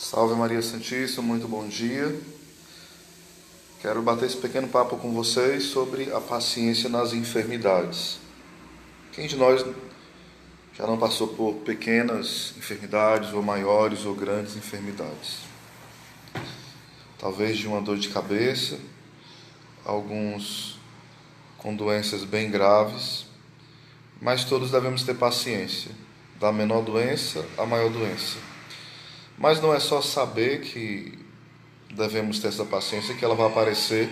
Salve Maria Santíssima, muito bom dia. Quero bater esse pequeno papo com vocês sobre a paciência nas enfermidades. Quem de nós já não passou por pequenas enfermidades, ou maiores ou grandes enfermidades? Talvez de uma dor de cabeça, alguns com doenças bem graves, mas todos devemos ter paciência, da menor doença à maior doença. Mas não é só saber que devemos ter essa paciência que ela vai aparecer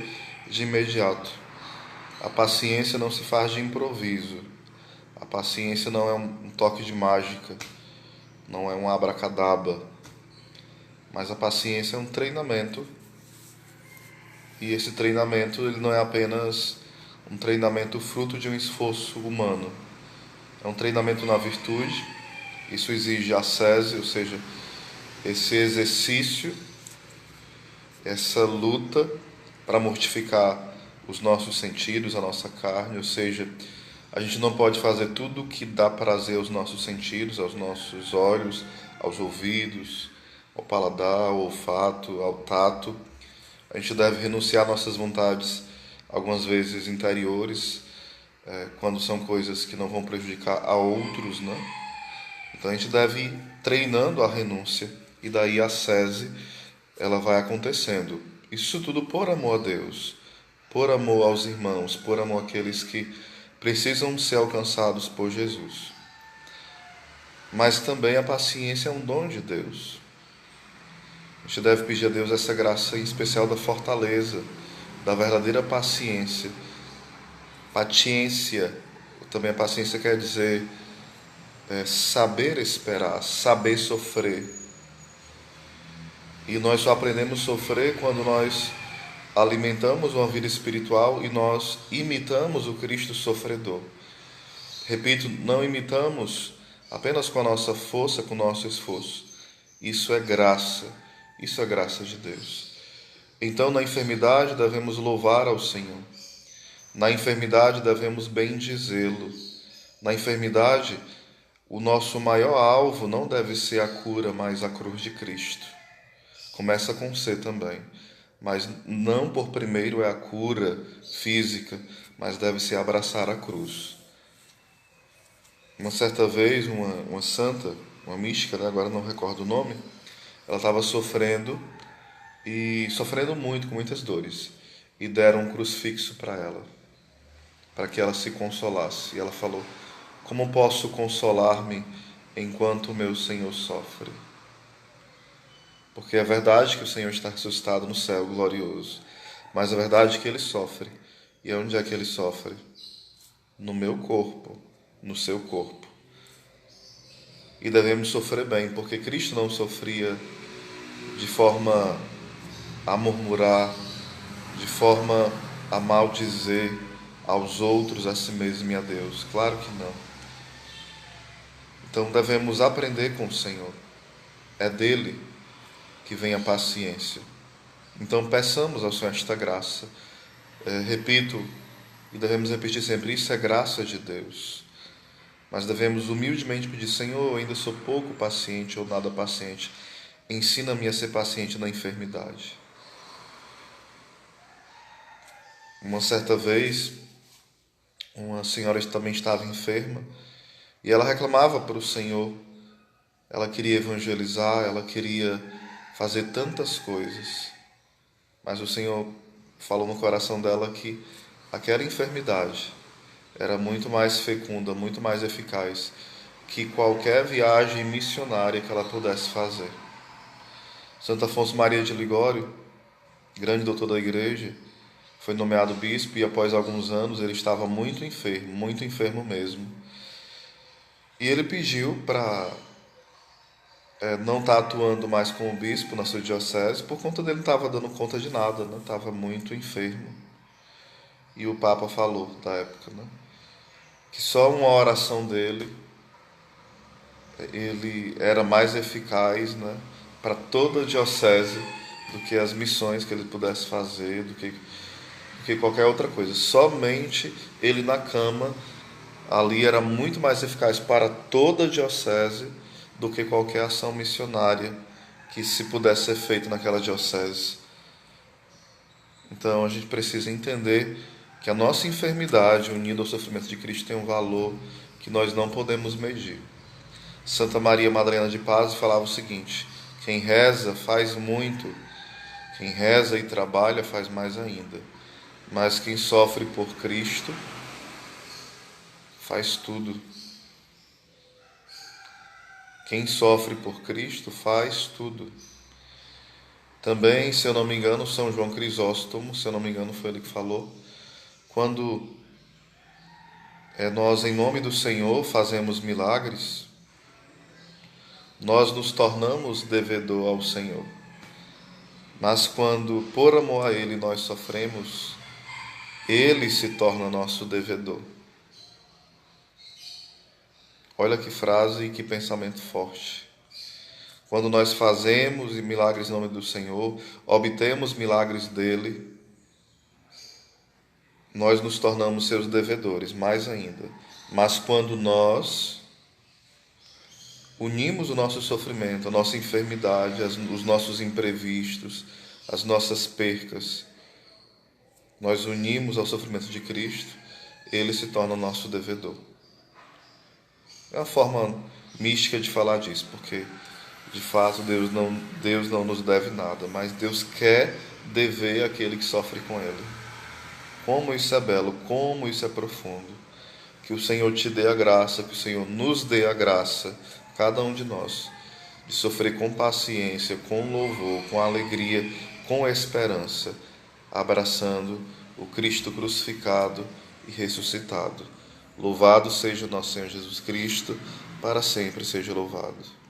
de imediato. A paciência não se faz de improviso. A paciência não é um toque de mágica, não é um abracadabra, mas a paciência é um treinamento. E esse treinamento ele não é apenas um treinamento fruto de um esforço humano. É um treinamento na virtude. Isso exige ascese, ou seja, esse exercício, essa luta para mortificar os nossos sentidos, a nossa carne, ou seja, a gente não pode fazer tudo o que dá prazer aos nossos sentidos, aos nossos olhos, aos ouvidos, ao paladar, ao olfato, ao tato. A gente deve renunciar às nossas vontades, algumas vezes interiores, quando são coisas que não vão prejudicar a outros, né? Então a gente deve ir treinando a renúncia, e daí a ascese, ela vai acontecendo. Isso tudo por amor a Deus, por amor aos irmãos, por amor àqueles que precisam ser alcançados por Jesus. Mas também a paciência é um dom de Deus. A gente deve pedir a Deus essa graça em especial da fortaleza, da verdadeira paciência. Paciência, também a paciência quer dizer saber esperar, saber sofrer. E nós só aprendemos a sofrer quando nós alimentamos uma vida espiritual e nós imitamos o Cristo sofredor. Repito, não imitamos apenas com a nossa força, com o nosso esforço. Isso é graça de Deus. Então, na enfermidade devemos louvar ao Senhor. Na enfermidade devemos bendizê-lo. Na enfermidade, o nosso maior alvo não deve ser a cura, mas a cruz de Cristo. Começa com C também, mas não por primeiro é a cura física, mas deve ser abraçar a cruz. Uma certa vez, uma santa, uma mística, né, agora não recordo o nome, ela estava sofrendo muito, com muitas dores, e deram um crucifixo para ela, para que ela se consolasse. E ela falou: como posso consolar-me enquanto o meu Senhor sofre? Porque é verdade que o Senhor está ressuscitado no céu glorioso, mas é verdade que Ele sofre. E onde é que Ele sofre? No meu corpo, no seu corpo. E devemos sofrer bem, porque Cristo não sofria de forma a murmurar, de forma a maldizer aos outros, a si mesmo e a Deus. Claro que não. Então devemos aprender com o Senhor. É dele que vem a paciência. Então peçamos ao Senhor esta graça. Repito, e devemos repetir sempre, isso é graça de Deus. Mas devemos humildemente pedir: Senhor, eu ainda sou pouco paciente ou nada paciente. Ensina-me a ser paciente na enfermidade. Uma certa vez, uma senhora também estava enferma e ela reclamava para o Senhor. Ela queria evangelizar, ela queria fazer tantas coisas, mas o Senhor falou no coração dela que aquela enfermidade era muito mais fecunda, muito mais eficaz que qualquer viagem missionária que ela pudesse fazer. Santo Afonso Maria de Ligório, grande doutor da igreja, foi nomeado bispo e após alguns anos ele estava muito enfermo mesmo. E ele pediu para não está atuando mais como bispo na sua diocese, por conta dele não estava dando conta de nada, né? Estava muito enfermo. E o Papa falou, da época, né, que só uma oração dele, ele era mais eficaz, né, para toda a diocese do que as missões que ele pudesse fazer, do que qualquer outra coisa. Somente ele na cama, ali era muito mais eficaz para toda a diocese do que qualquer ação missionária que se pudesse ser feito naquela diocese. Então a gente precisa entender que a nossa enfermidade, unida ao sofrimento de Cristo, tem um valor que nós não podemos medir. Santa Maria Madalena de Paz falava o seguinte: quem reza faz muito, quem reza e trabalha faz mais ainda, mas quem sofre por Cristo faz tudo. Quem sofre por Cristo faz tudo. Também, se eu não me engano, São João Crisóstomo, se eu não me engano, foi ele que falou, quando nós, em nome do Senhor, fazemos milagres, nós nos tornamos devedor ao Senhor. Mas quando, por amor a Ele, nós sofremos, Ele se torna nosso devedor. Olha que frase e que pensamento forte. Quando nós fazemos milagres em nome do Senhor, obtemos milagres dele, nós nos tornamos seus devedores, mais ainda. Mas quando nós unimos o nosso sofrimento, a nossa enfermidade, os nossos imprevistos, as nossas percas, nós unimos ao sofrimento de Cristo, ele se torna o nosso devedor. É uma forma mística de falar disso, porque de fato Deus não nos deve nada, mas Deus quer dever aquele que sofre com ele. Como isso é belo, como isso é profundo. Que o Senhor te dê a graça, que o Senhor nos dê a graça, cada um de nós, de sofrer com paciência, com louvor, com alegria, com esperança, abraçando o Cristo crucificado e ressuscitado. Louvado seja o nosso Senhor Jesus Cristo, para sempre seja louvado.